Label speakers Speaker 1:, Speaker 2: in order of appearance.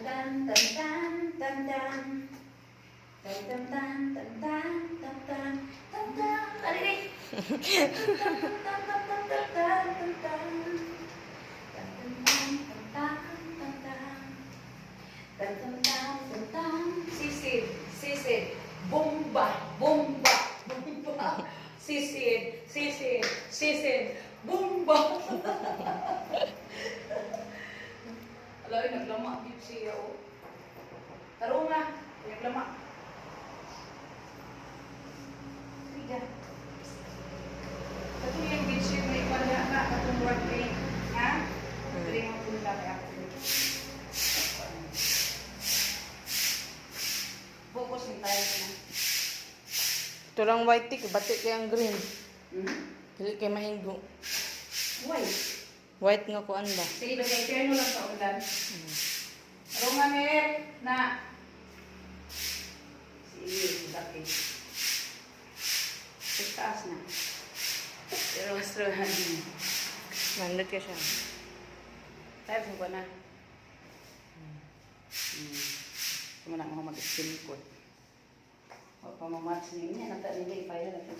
Speaker 1: tan tan tan tan tan. Tan tan tan tan tan tan tan tan tan. Ari. Tan tan tan tan tan tan tan tan. Tan tan tan tan tan tan. Tan tan tan tan tan. Sisid, sisid. Bomba, bomba, bomba. Sisid, sisid, sisid. Bomba. Alay, naglama din siya, oh. Taro nga, naglama. Sige. Ito yung bitch yung may iwan na katong work day. Ha? Pwede mo punta kaya ako. Focus yung tayo na.
Speaker 2: Ito lang white tick, batik kay ang green. Dili kay mahinggo.
Speaker 1: White.
Speaker 2: White nga kuan ba?
Speaker 1: Sige, bagay terno lang sa ulan. Taro nga, Mer, na. Sige, bakit? Taas na. Pero mas rohan.
Speaker 2: Mandot ka siya.
Speaker 1: Tayo mo ba na? Kumana ako mag-skin ko. O, pamamatch niya. Nata nila ipaya natin.